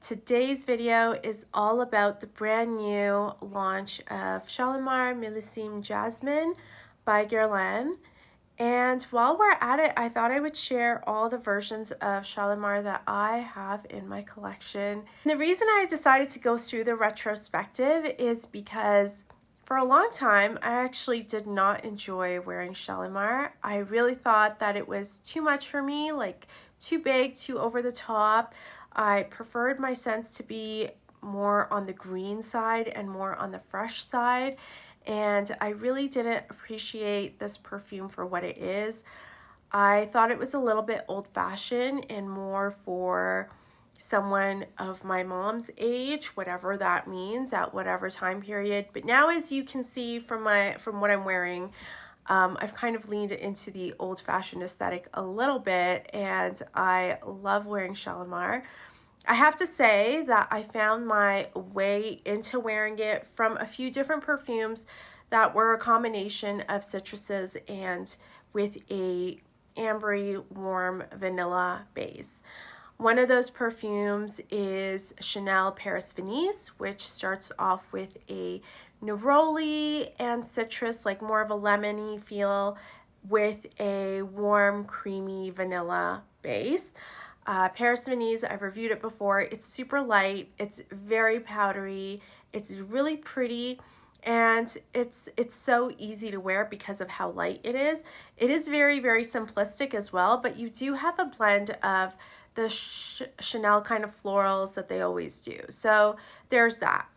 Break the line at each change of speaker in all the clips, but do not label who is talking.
Today's video is all about the brand new launch of Shalimar Millesime Jasmin by Guerlain. And while we're at it, I thought I would share all the versions of Shalimar that I have in my collection. And the reason I decided to go through the retrospective is because for a long time, I actually did not enjoy wearing Shalimar. I really thought that it was too much for me, like too big, too over the top. I preferred my scents to be more on the green side and more on the fresh side. And I really didn't appreciate this perfume for what it is. I thought it was a little bit old-fashioned and more for someone of my mom's age, whatever that means, at whatever time period. But now, as you can see from what I'm wearing, I've kind of leaned into the old-fashioned aesthetic a little bit, and I love wearing Shalimar. I have to say that I found my way into wearing it from a few different perfumes that were a combination of citruses and with a ambery, warm vanilla base. One of those perfumes is Chanel Paris Venise, which starts off with a neroli and citrus, like more of a lemony feel, with a warm, creamy vanilla base. Paris Venise, I've reviewed it before. It's super light, it's very powdery, it's really pretty, and it's so easy to wear because of how light it is. It is very, very simplistic as well, but you do have a blend of the Chanel kind of florals that they always do. So there's that.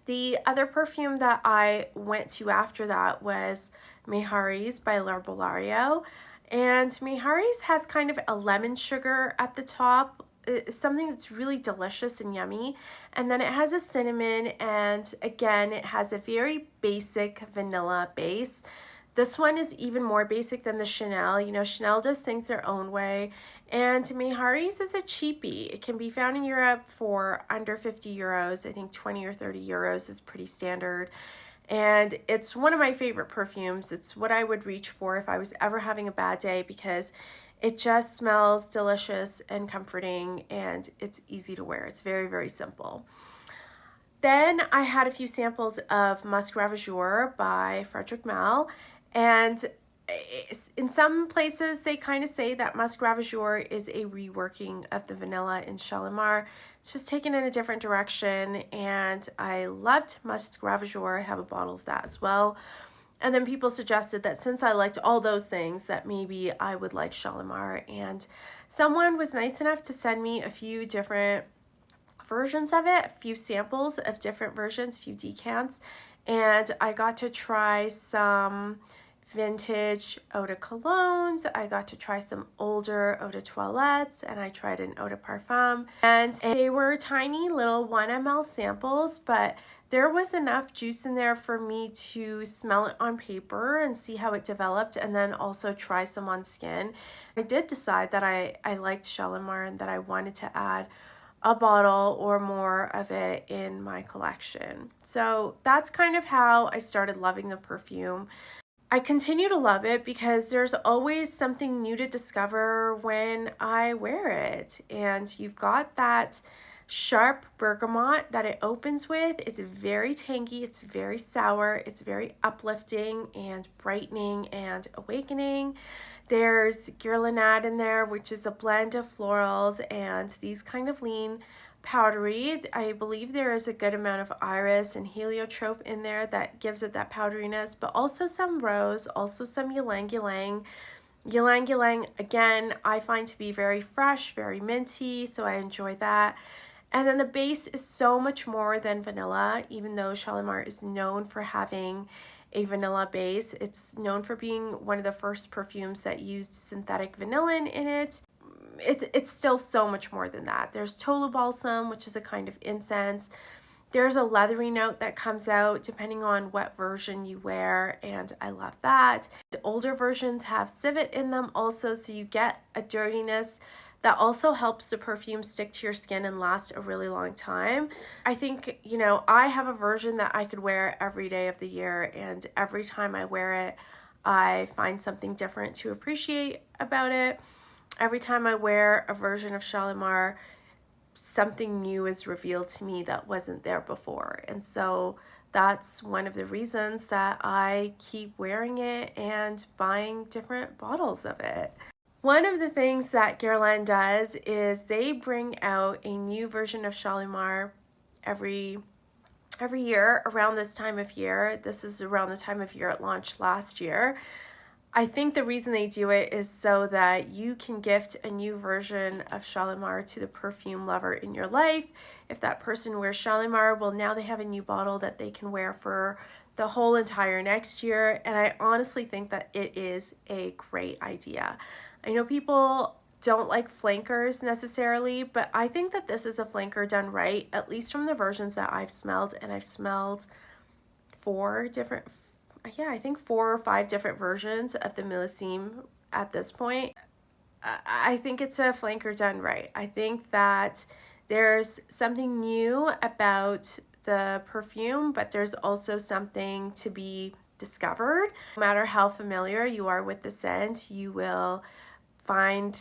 The other perfume that I went to after that was Meharees by L'Herbolario. And Meharees has kind of a lemon sugar at the top. It's something that's really delicious and yummy. And then it has a cinnamon, and again, it has a very basic vanilla base. This one is even more basic than the Chanel. You know, Chanel does things their own way. And Meharees is a cheapie. It can be found in Europe for under 50 euros. I think 20 or 30 euros is pretty standard. And it's one of my favorite perfumes. It's what I would reach for if I was ever having a bad day because it just smells delicious and comforting, and it's easy to wear. It's very, very simple. Then I had a few samples of Musc Ravageur by Frederic Malle, and in some places they kind of say that Musc Ravageur is a reworking of the vanilla in Shalimar. It's just taken in a different direction, and I loved Musc Ravageur. I have a bottle of that as well. And then people suggested that since I liked all those things, that maybe I would like Shalimar, and someone was nice enough to send me a few different versions of it, a few samples of different versions, a few decants, and I got to try some vintage eau de colognes. I got to try some older eau de toilettes, and I tried an eau de parfum, and they were tiny little 1 ml samples, but there was enough juice in there for me to smell it on paper and see how it developed, and then also try some on skin. I did decide that I liked Shalimar and that I wanted to add a bottle or more of it in my collection. So that's kind of how I started loving the perfume. I continue to love it because there's always something new to discover when I wear it. And you've got that sharp bergamot that it opens with. It's very tangy, it's very sour, it's very uplifting and brightening and awakening. There's Guerlain in there, which is a blend of florals and these kind of lean powdery. I believe there is a good amount of iris and heliotrope in there that gives it that powderiness, but also some rose, also some ylang ylang. Ylang ylang, again, I find to be very fresh, very minty, so I enjoy that. And then the base is so much more than vanilla, even though Shalimar is known for having a vanilla base. It's known for being one of the first perfumes that used synthetic vanillin in it. It's still so much more than that. There's Tolu Balsam, which is a kind of incense. There's a leathery note that comes out depending on what version you wear, and I love that. The older versions have civet in them also, so you get a dirtiness that also helps the perfume stick to your skin and last a really long time. I think, you know, I have a version that I could wear every day of the year, and every time I wear it, I find something different to appreciate about it. Every time I wear a version of Shalimar, something new is revealed to me that wasn't there before. And so that's one of the reasons that I keep wearing it and buying different bottles of it. One of the things that Guerlain does is they bring out a new version of Shalimar every year around this time of year. This is around the time of year it launched last year. I think the reason they do it is so that you can gift a new version of Shalimar to the perfume lover in your life. If that person wears Shalimar, well, now they have a new bottle that they can wear for the whole entire next year. And I honestly think that it is a great idea. I know people don't like flankers necessarily, but I think that this is a flanker done right, at least from the versions that I've smelled. And I've smelled I think 4 or 5 different versions of the Millésime at this point. I think it's a flanker done right. I think that there's something new about the perfume, but there's also something to be discovered. No matter how familiar you are with the scent, you will find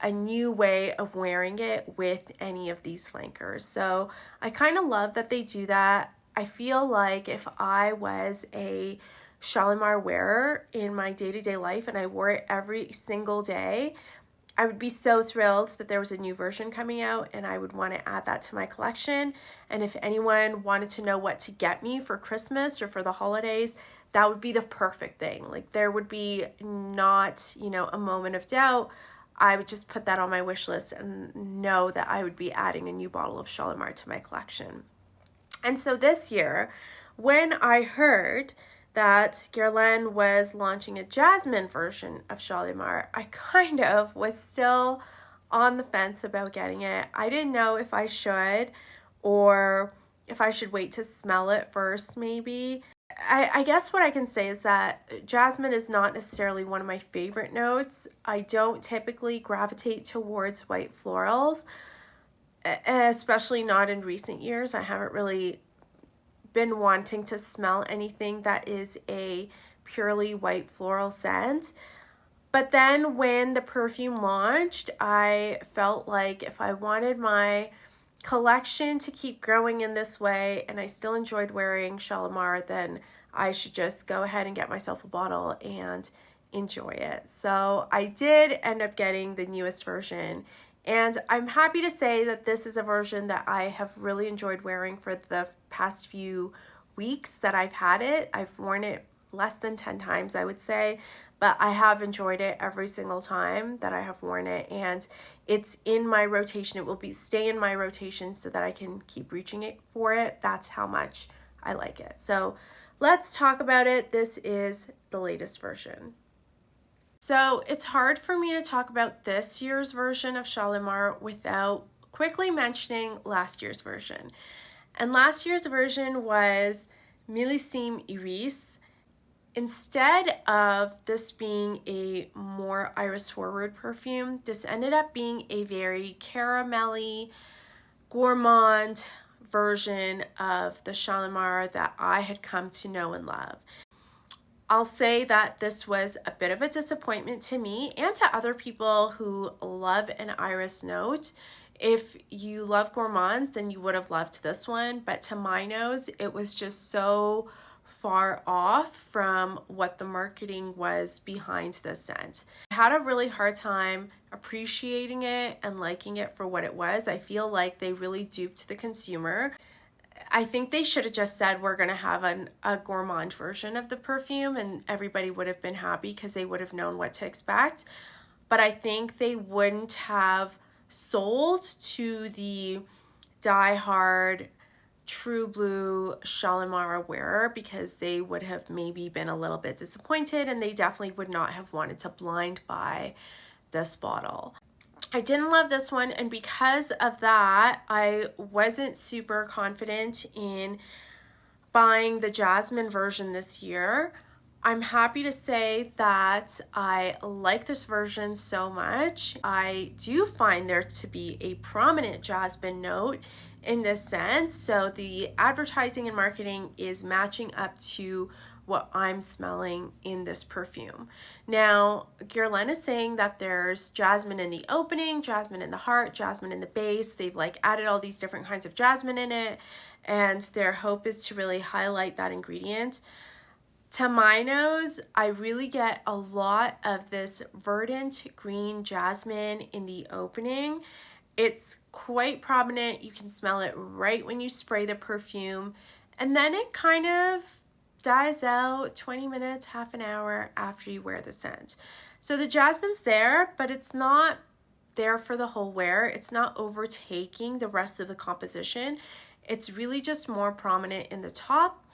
a new way of wearing it with any of these flankers. So I kind of love that they do that. I feel like if I was a Shalimar wearer in my day-to-day life and I wore it every single day, I would be so thrilled that there was a new version coming out, and I would want to add that to my collection. And if anyone wanted to know what to get me for Christmas or for the holidays, that would be the perfect thing. Like, there would be not, a moment of doubt. I would just put that on my wish list and know that I would be adding a new bottle of Shalimar to my collection. And so this year, when I heard that Guerlain was launching a Jasmine version of Shalimar, I kind of was still on the fence about getting it. I didn't know if I should or if I should wait to smell it first, maybe. I guess what I can say is that Jasmine is not necessarily one of my favorite notes. I don't typically gravitate towards white florals, especially not in recent years. I haven't really been wanting to smell anything that is a purely white floral scent. But then when the perfume launched, I felt like if I wanted my collection to keep growing in this way and I still enjoyed wearing Shalimar, then I should just go ahead and get myself a bottle and enjoy it. So I did end up getting the newest version, and I'm happy to say that this is a version that I have really enjoyed wearing for the past few weeks that I've had it. I've worn it less than 10 times, I would say, but I have enjoyed it every single time that I have worn it, and it's in my rotation. It will stay in my rotation so that I can keep reaching it for it. That's how much I like it. So let's talk about it. This is the latest version. So it's hard for me to talk about this year's version of Shalimar without quickly mentioning last year's version. And last year's version was Millésime Iris. Instead of this being a more iris forward perfume, this ended up being a very caramelly, gourmand version of the Shalimar that I had come to know and love. I'll say that this was a bit of a disappointment to me and to other people who love an iris note. If you love gourmands, then you would have loved this one, but to my nose, it was just so far off from what the marketing was behind this scent. I had a really hard time appreciating it and liking it for what it was. I feel like they really duped the consumer. I think they should have just said we're going to have a gourmand version of the perfume, and everybody would have been happy because they would have known what to expect. But I think they wouldn't have sold to the die-hard true blue Shalimar wearer, because they would have maybe been a little bit disappointed, and they definitely would not have wanted to blind buy this bottle. I didn't love this one, and because of that, I wasn't super confident in buying the Jasmine version this year. I'm happy to say that I like this version so much. I do find there to be a prominent jasmine note in this scent, so the advertising and marketing is matching up to what I'm smelling in this perfume. Now, Guerlain is saying that there's jasmine in the opening, jasmine in the heart, jasmine in the base. They've like added all these different kinds of jasmine in it, and their hope is to really highlight that ingredient. To my nose, I really get a lot of this verdant green jasmine in the opening. It's quite prominent. You can smell it right when you spray the perfume, and then it kind of dies out 20 minutes, half an hour after you wear the scent. So the jasmine's there, but it's not there for the whole wear. It's not overtaking the rest of the composition. It's really just more prominent in the top,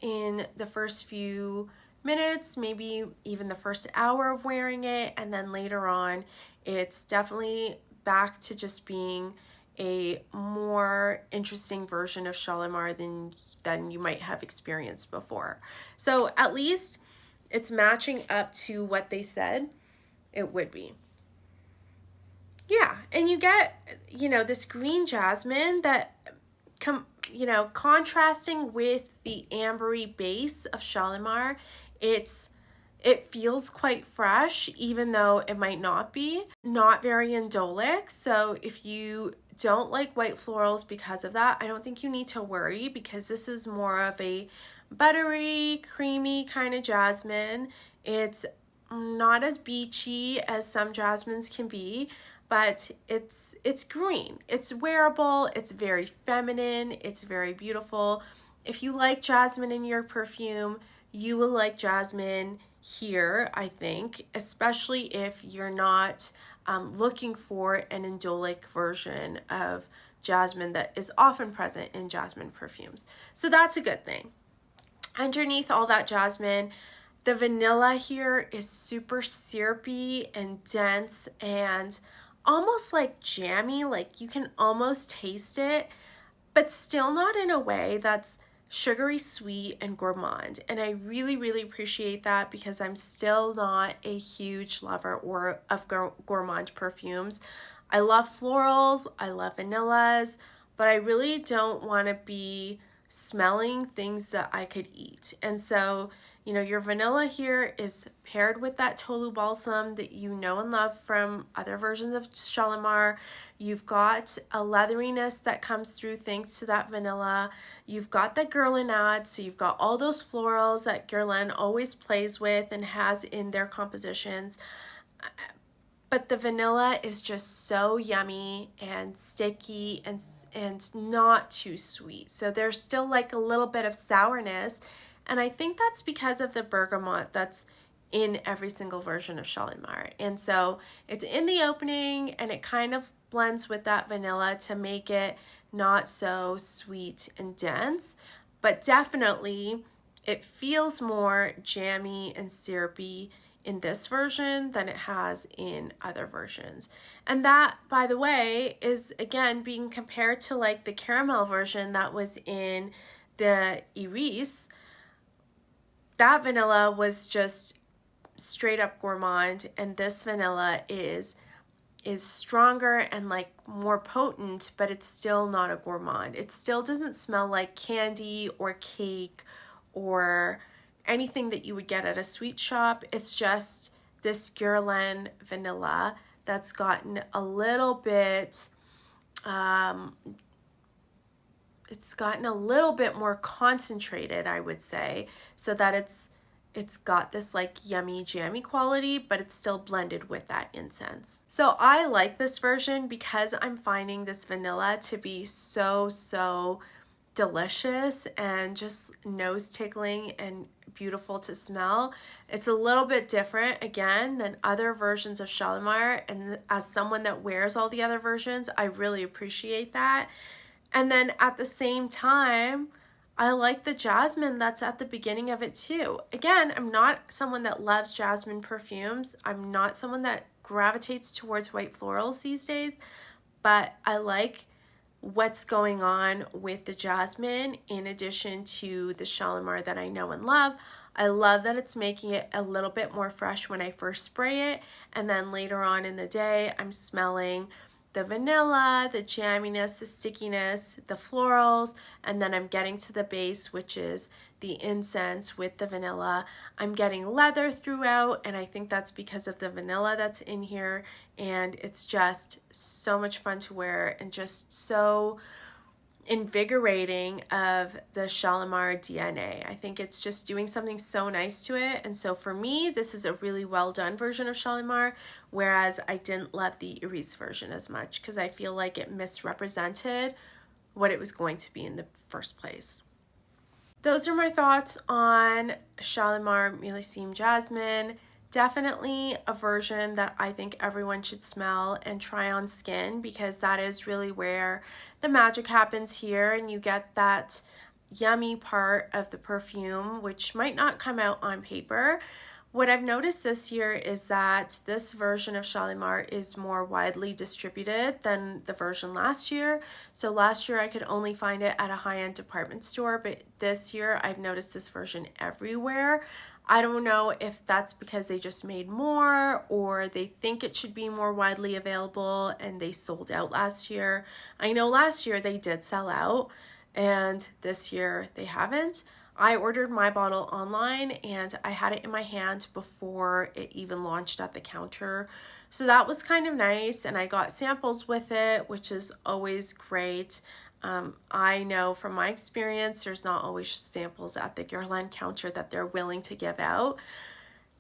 in the first few minutes, maybe even the first hour of wearing it, and then later on it's definitely back to just being a more interesting version of Shalimar than you might have experienced before. So at least it's matching up to what they said it would be. Yeah, and you get, this green jasmine that contrasting with the ambery base of Shalimar, it feels quite fresh, even though it might not be. Not very indolic, so if you don't like white florals because of that, I don't think you need to worry, because this is more of a buttery, creamy kind of jasmine. It's not as beachy as some jasmines can be, but it's green. It's wearable, it's very feminine, it's very beautiful. If you like jasmine in your perfume, you will like jasmine here, I think, especially if you're not looking for an indolic version of jasmine that is often present in jasmine perfumes. So that's a good thing. Underneath all that jasmine, the vanilla here is super syrupy and dense and almost like jammy, like you can almost taste it, but still not in a way that's sugary sweet and gourmand. And I really, really appreciate that, because I'm still not a huge lover of gourmand perfumes. I love florals, I love vanillas, but I really don't want to be smelling things that I could eat. And so, your vanilla here is paired with that Tolu balsam that you know and love from other versions of Shalimar. You've got a leatheriness that comes through thanks to that vanilla. You've got the Guerlain, so you've got all those florals that Guerlain always plays with and has in their compositions. But the vanilla is just so yummy and sticky and not too sweet. So there's still like a little bit of sourness, and I think that's because of the bergamot that's in every single version of Shalimar. And so it's in the opening, and it kind of blends with that vanilla to make it not so sweet and dense, but definitely it feels more jammy and syrupy in this version than it has in other versions. And that, by the way, is again being compared to like the caramel version that was in the Iris. That vanilla was just straight up gourmand, and this vanilla is stronger and like more potent, but it's still not a gourmand. It still doesn't smell like candy or cake or anything that you would get at a sweet shop. It's just this Guerlain vanilla that's gotten a little bit it's gotten a little bit more concentrated, I would say, so that it's got this like yummy jammy quality, but it's still blended with that incense. So I like this version because I'm finding this vanilla to be so delicious and just nose tickling and beautiful to smell. It's a little bit different again than other versions of Shalimar, and as someone that wears all the other versions, I really appreciate that. And then at the same time, I like the jasmine that's at the beginning of it too. Again, I'm not someone that loves jasmine perfumes. I'm not someone that gravitates towards white florals these days, but I like what's going on with the jasmine in addition to the Shalimar that I know and love. I love that it's making it a little bit more fresh when I first spray it, and then later on in the day I'm smelling the vanilla, the jamminess, the stickiness, the florals, and then I'm getting to the base, which is the incense with the vanilla. I'm getting leather throughout, and I think that's because of the vanilla that's in here, and it's just so much fun to wear and just so invigorating of the Shalimar DNA. I think it's just doing something so nice to it. And so for me, this is a really well done version of Shalimar, whereas I didn't love the Iris version as much because I feel like it misrepresented what it was going to be in the first place. Those are my thoughts on Shalimar Millesime Jasmin. Definitely a version that I think everyone should smell and try on skin, because that is really where the magic happens here, and you get that yummy part of the perfume, which might not come out on paper. What I've noticed this year is that this version of Shalimar is more widely distributed than the version last year. So last year I could only find it at a high-end department store, but this year I've noticed this version everywhere. I don't know if that's because they just made more, or they think it should be more widely available and they sold out last year. I know last year they did sell out, and this year they haven't. I ordered my bottle online and I had it in my hand before it even launched at the counter. So that was kind of nice, and I got samples with it, which is always great. I know from my experience, there's not always samples at the Guerlain counter that they're willing to give out.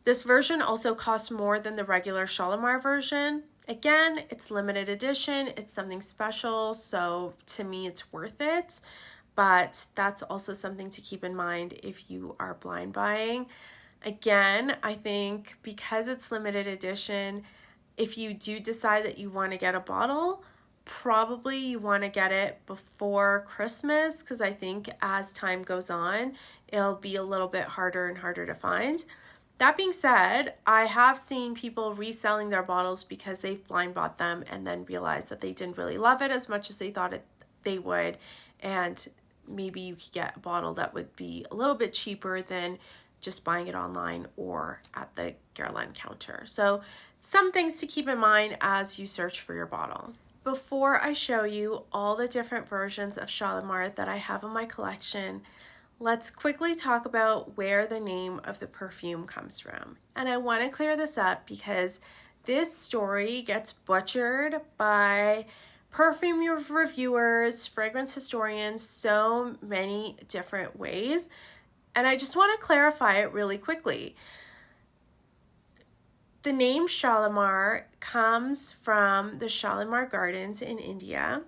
This version also costs more than the regular Shalimar version. Again, it's limited edition, it's something special, so to me it's worth it. But that's also something to keep in mind if you are blind buying. Again, I think because it's limited edition, if you do decide that you want to get a bottle, probably you want to get it before Christmas, because I think as time goes on, it'll be a little bit harder and harder to find. That being said, I have seen people reselling their bottles because they've blind bought them and then realized that they didn't really love it as much as they thought they would, and maybe you could get a bottle that would be a little bit cheaper than just buying it online or at the Guerlain counter. So some things to keep in mind as you search for your bottle. Before I show you all the different versions of Shalimar that I have in my collection, let's quickly talk about where the name of the perfume comes from. And I want to clear this up because this story gets butchered by perfume reviewers, fragrance historians, so many different ways. And I just want to clarify it really quickly. The name Shalimar comes from the Shalimar Gardens in India,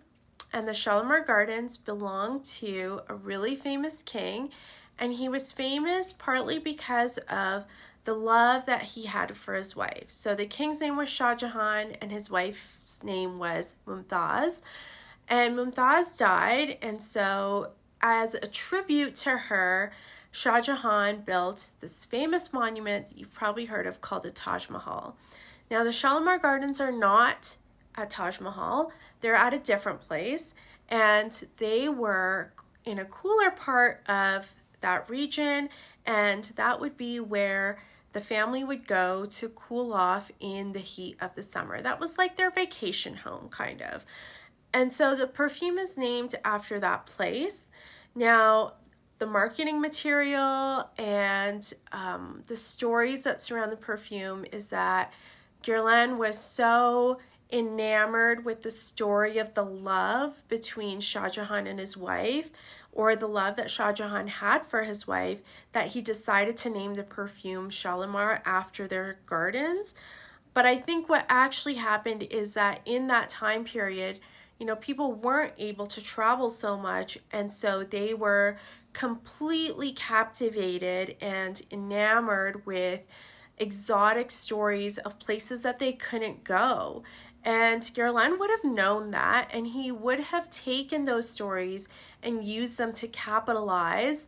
and the Shalimar Gardens belong to a really famous king, and he was famous partly because of the love that he had for his wife. So the king's name was Shah Jahan and his wife's name was Mumtaz. And Mumtaz died, and so as a tribute to her, Shah Jahan built this famous monument that you've probably heard of called the Taj Mahal. Now the Shalimar Gardens are not at Taj Mahal, they're at a different place, and they were in a cooler part of that region, and that would be where the family would go to cool off in the heat of the summer. That was like their vacation home, kind of. And so the perfume is named after that place. Now, the marketing material and the stories that surround the perfume is that Guerlain was so enamored with the story of the love between Shah Jahan and his wife, or the love that Shah Jahan had for his wife, that he decided to name the perfume Shalimar after their gardens. But I think what actually happened is that in that time period, people weren't able to travel so much, and so they were completely captivated and enamored with exotic stories of places that they couldn't go. And Guerlain would have known that, and he would have taken those stories and used them to capitalize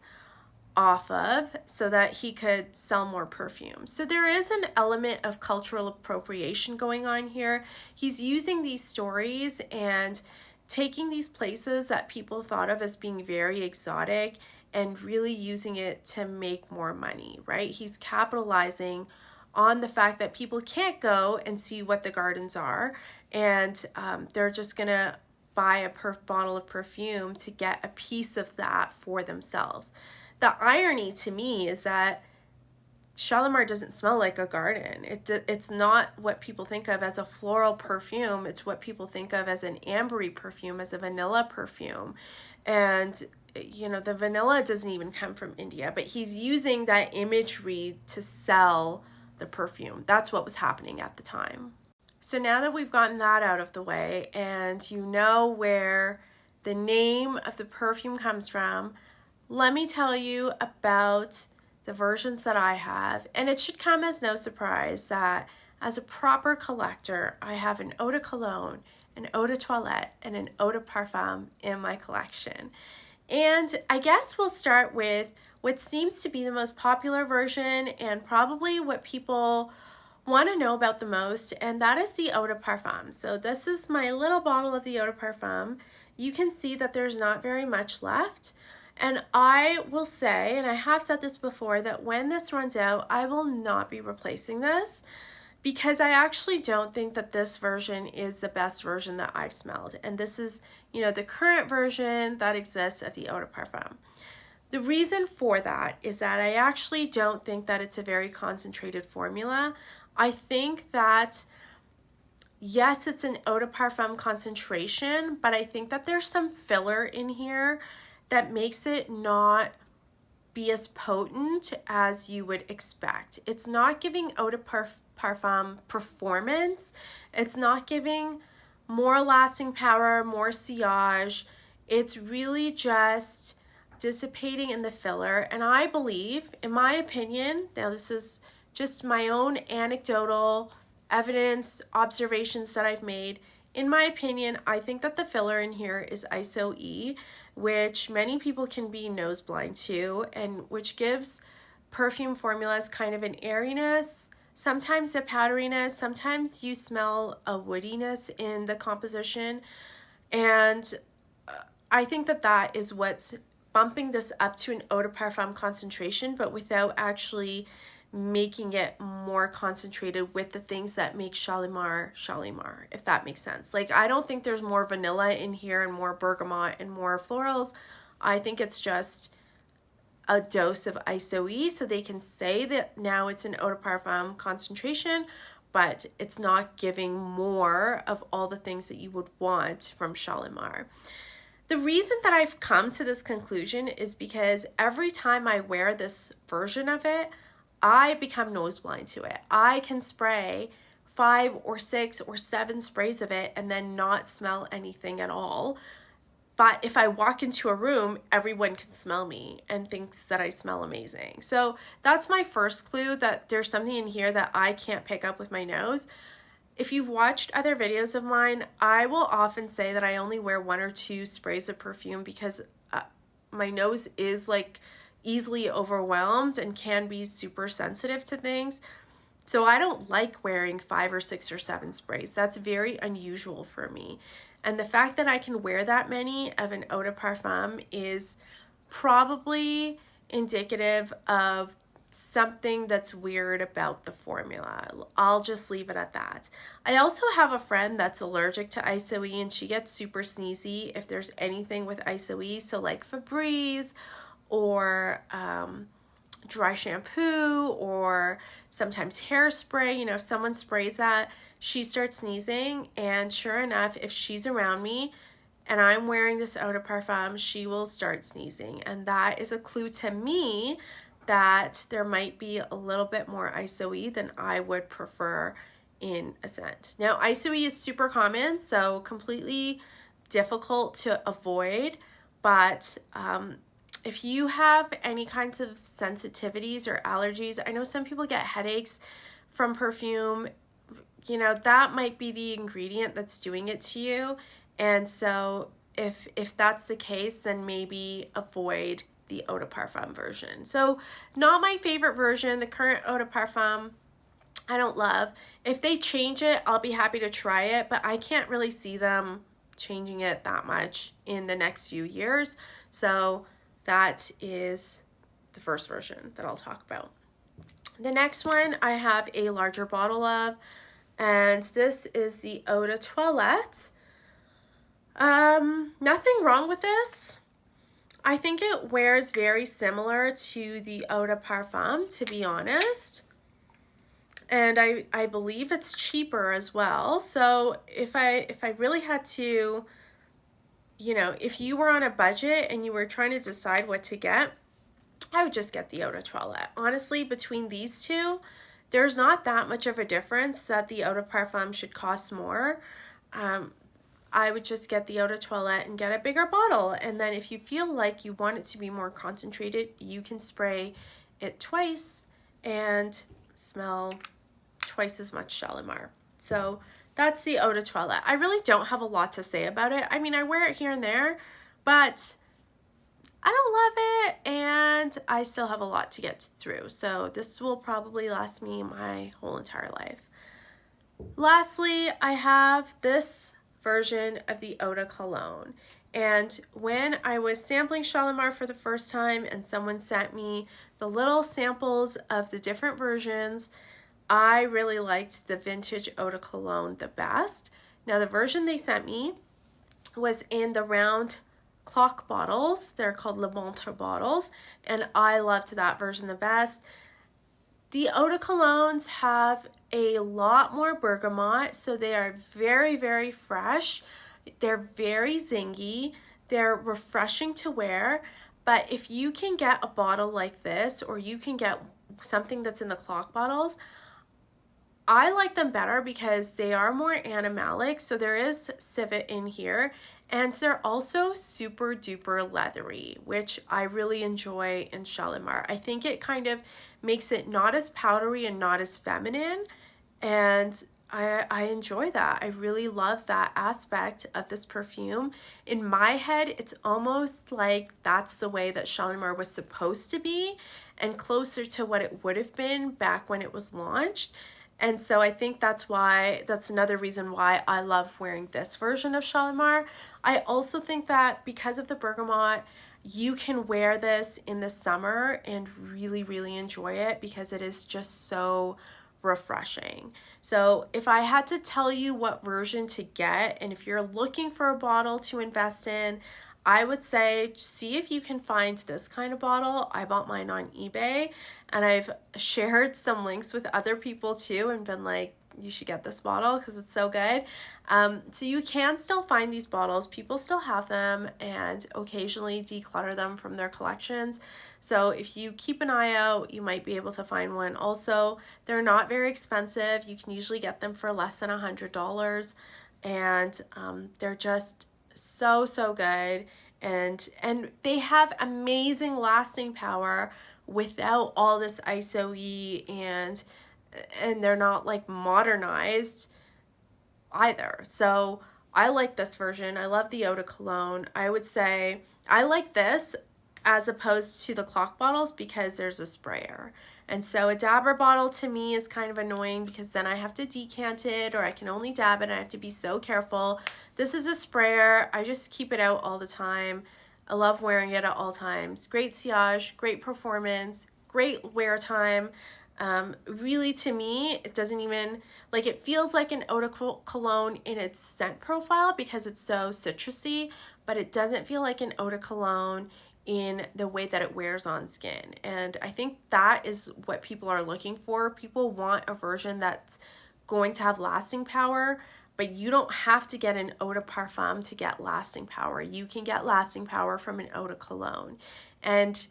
off of so that he could sell more perfume. So there is an element of cultural appropriation going on here. He's using these stories and taking these places that people thought of as being very exotic and really using it to make more money, right? He's capitalizing on the fact that people can't go and see what the gardens are, and they're just gonna buy a bottle of perfume to get a piece of that for themselves. The irony to me is that Shalimar doesn't smell like a garden. It's not what people think of as a floral perfume. It's what people think of as an ambery perfume, as a vanilla perfume. And, you know, the vanilla doesn't even come from India, but he's using that imagery to sell the perfume. That's what was happening at the time. So now that we've gotten that out of the way and you know where the name of the perfume comes from, let me tell you about the versions that I have. And it should come as no surprise that as a proper collector, I have an eau de cologne, an eau de toilette, and an eau de parfum in my collection. And I guess we'll start with what seems to be the most popular version and probably what people want to know about the most, and that is the eau de parfum. So this is my little bottle of the eau de parfum. You can see that there's not very much left. And I will say, and I have said this before, that when this runs out, I will not be replacing this because I actually don't think that this version is the best version that I've smelled. And this is, you know, the current version that exists of the eau de parfum. The reason for that is that I actually don't think that it's a very concentrated formula. I think that, yes, it's an eau de parfum concentration, but I think that there's some filler in here that makes it not be as potent as you would expect. It's not giving eau de parfum performance. It's not giving more lasting power, more sillage. It's really just dissipating in the filler. And I believe, in my opinion, now this is just my own anecdotal evidence, observations that I've made. In my opinion, I think that the filler in here is ISO-E, which many people can be nose blind to, and which gives perfume formulas kind of an airiness, sometimes a powderiness, sometimes you smell a woodiness in the composition. And I think that that is what's bumping this up to an eau de parfum concentration, but without actually making it more concentrated with the things that make Shalimar Shalimar, if that makes sense. Like, I don't think there's more vanilla in here and more bergamot and more florals. I think it's just a dose of ISO-E so they can say that now it's an eau de parfum concentration, but it's not giving more of all the things that you would want from Shalimar. The reason that I've come to this conclusion is because every time I wear this version of it, I become nose blind to it. I can spray 5 or 6 or 7 sprays of it and then not smell anything at all. But if I walk into a room, everyone can smell me and thinks that I smell amazing. So that's my first clue, that there's something in here that I can't pick up with my nose. If you've watched other videos of mine, I will often say that I only wear 1 or 2 sprays of perfume because my nose is like easily overwhelmed and can be super sensitive to things. So I don't like wearing 5 or 6 or 7 sprays. That's very unusual for me. And the fact that I can wear that many of an eau de parfum is probably indicative of something that's weird about the formula. I'll just leave it at that. I also have a friend that's allergic to ISO-E, and she gets super sneezy if there's anything with ISO-E. So like Febreze or dry shampoo or sometimes hairspray. You know, if someone sprays that, she starts sneezing, and sure enough, if she's around me and I'm wearing this eau de parfum, she will start sneezing. And that is a clue to me that there might be a little bit more ISO-E than I would prefer in a scent. Now, ISO-E is super common, so completely difficult to avoid, but if you have any kinds of sensitivities or allergies, I know some people get headaches from perfume, you know, that might be the ingredient that's doing it to you. And so if that's the case, then maybe avoid the eau de parfum version. So not my favorite version. The current eau de parfum, I don't love. If they change it, I'll be happy to try it, but I can't really see them changing it that much in the next few years. So that is the first version that I'll talk about. The next one I have a larger bottle of, And this is the Eau de Toilette. Nothing wrong with this. I think it wears very similar to the Eau de Parfum, to be honest. And I believe it's cheaper as well. So if I really had to, you know, if you were on a budget and you were trying to decide what to get, I would just get the Eau de Toilette. Honestly, between these two, there's not that much of a difference that the Eau de Parfum should cost more. I would just get the Eau de Toilette and get a bigger bottle. And then if you feel like you want it to be more concentrated, you can spray it twice and smell twice as much Shalimar. So that's the Eau de Toilette. I really don't have a lot to say about it. I mean, I wear it here and there, but I don't love it, and I still have a lot to get through. So this will probably last me my whole entire life. Lastly, I have this version of the Eau de Cologne. And when I was sampling Shalimar for the first time and someone sent me the little samples of the different versions, I really liked the vintage Eau de Cologne the best. Now the version they sent me was in the round clock bottles. They're called Le Montre bottles, and I loved that version the best. The Eau de Colognes have a lot more bergamot, so they are very, very fresh. They're very zingy. They're refreshing to wear, but if you can get a bottle like this, or you can get something that's in the clock bottles, I like them better because they are more animalic, so there is civet in here, and they're also super duper leathery, which I really enjoy in Shalimar. I think it kind of makes it not as powdery and not as feminine, and I enjoy that. I really love that aspect of this perfume. In my head, it's almost like that's the way that Shalimar was supposed to be, and closer to what it would have been back when it was launched. And so I think that's another reason why I love wearing this version of Shalimar. I also think that because of the bergamot, you can wear this in the summer and really, really enjoy it because it is just so refreshing. So if I had to tell you what version to get, and if you're looking for a bottle to invest in, I would say see if you can find this kind of bottle. I bought mine on eBay, and I've shared some links with other people too and been like, you should get this bottle because it's so good. So you can still find these bottles. People still have them and occasionally declutter them from their collections. So if you keep an eye out, you might be able to find one. Also, they're not very expensive. You can usually get them for less than $100, and they're just so good, and they have amazing lasting power without all this ISO-y, and they're not like modernized either. So I like this version. I love the Eau de Cologne. I would say I like this as opposed to the clock bottles because there's a sprayer. And so a dabber bottle to me is kind of annoying because then I have to decant it, or I can only dab it and I have to be so careful. This is a sprayer. I just keep it out all the time. I love wearing it at all times. Great sillage, great performance, great wear time. Really, to me, it doesn't even, like, it feels like an eau de cologne in its scent profile because it's so citrusy, but it doesn't feel like an eau de cologne in the way that it wears on skin. And I think that is what people are looking for. People want a version that's going to have lasting power, but you don't have to get an eau de parfum to get lasting power. You can get lasting power from an eau de cologne. And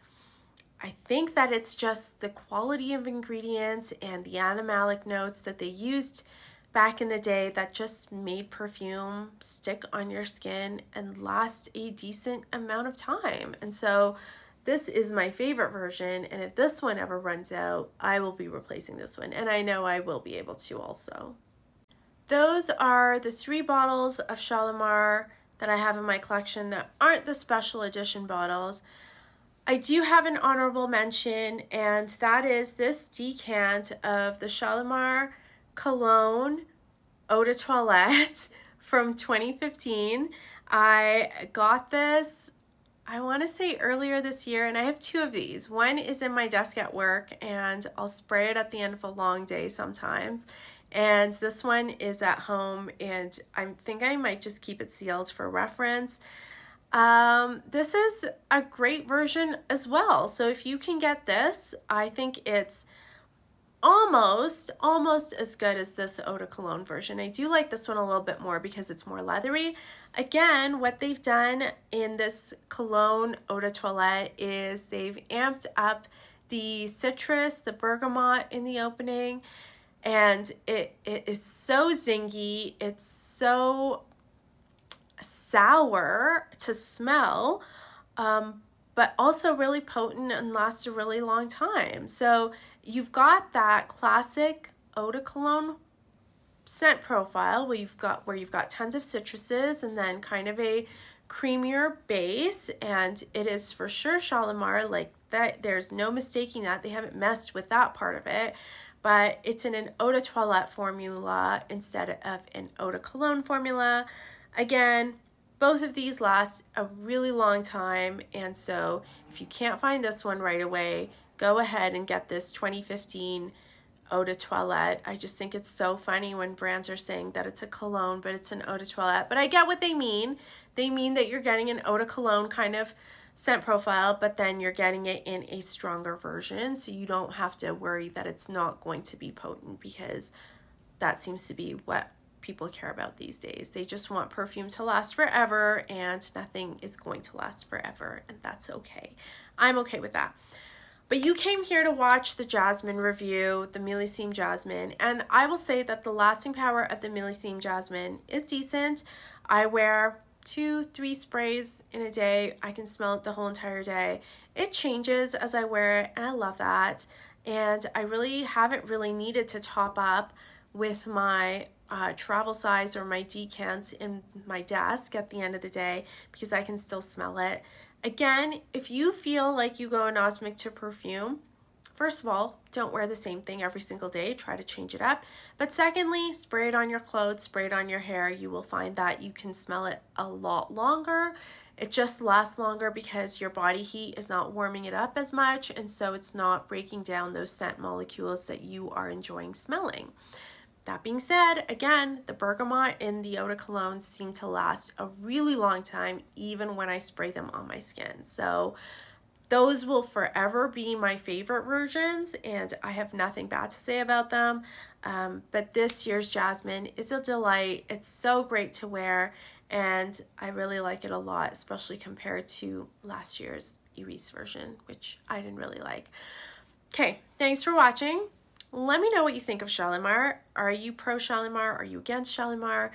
I think that it's just the quality of ingredients and the animalic notes that they used back in the day that just made perfume stick on your skin and last a decent amount of time. And so this is my favorite version, and if this one ever runs out, I will be replacing this one, and I know I will be able to also. Those are the 3 bottles of Shalimar that I have in my collection that aren't the special edition bottles. I do have an honorable mention, and that is this decant of the Shalimar Cologne Eau de Toilette from 2015. I got this, I want to say earlier this year, and I have 2 of these. One is in my desk at work, and I'll spray it at the end of a long day sometimes. And this one is at home, and I think I might just keep it sealed for reference. This is a great version as well. So if you can get this, I think it's almost as good as this eau de cologne version. I do like this one a little bit more because it's more leathery. Again, what they've done in this cologne eau de toilette is they've amped up the citrus, the bergamot in the opening, and it is so zingy. It's so sour to smell, but also really potent and lasts a really long time. So you've got that classic eau de cologne scent profile where you've got tons of citruses and then kind of a creamier base, and it is for sure Shalimar, like that. There's no mistaking that. They haven't messed with that part of it, but it's in an eau de toilette formula instead of an eau de cologne formula. Again, both of these last a really long time, and so if you can't find this one right away, go ahead and get this 2015 eau de toilette. I just think it's so funny when brands are saying that it's a cologne, but it's an eau de toilette. But I get what they mean. They mean that you're getting an eau de cologne kind of scent profile, but then you're getting it in a stronger version, so you don't have to worry that it's not going to be potent, because that seems to be what people care about these days. They just want perfume to last forever, and nothing is going to last forever, and that's okay. I'm okay with that. But you came here to watch the Jasmine review, the Millésime Jasmin, and I will say that the lasting power of the Millésime Jasmin is decent. I wear 2-3 sprays in a day. I can smell it the whole entire day. It changes as I wear it, and I love that. And I really haven't needed to top up with my travel size or my decants in my desk at the end of the day, because I can still smell it. Again, if you feel like you go anosmic to perfume, first of all, don't wear the same thing every single day. Try to change it up. But secondly, spray it on your clothes, spray it on your hair. You will find that you can smell it a lot longer. It just lasts longer because your body heat is not warming it up as much, and so it's not breaking down those scent molecules that you are enjoying smelling. That being said, again, the bergamot in the eau de cologne seem to last a really long time, even when I spray them on my skin. So those will forever be my favorite versions, and I have nothing bad to say about them. But this year's Jasmine is a delight. It's so great to wear, and I really like it a lot, especially compared to last year's Iris version, which I didn't really like. Okay, thanks for watching. Let me know what you think of Shalimar. Are you pro Shalimar? Are you against Shalimar?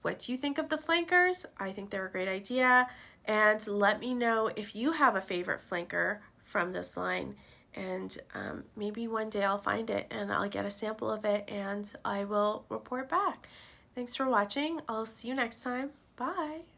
What do you think of the flankers? I think they're a great idea. And let me know if you have a favorite flanker from this line. And maybe one day I'll find it and I'll get a sample of it and I will report back. Thanks for watching. I'll see you next time. Bye.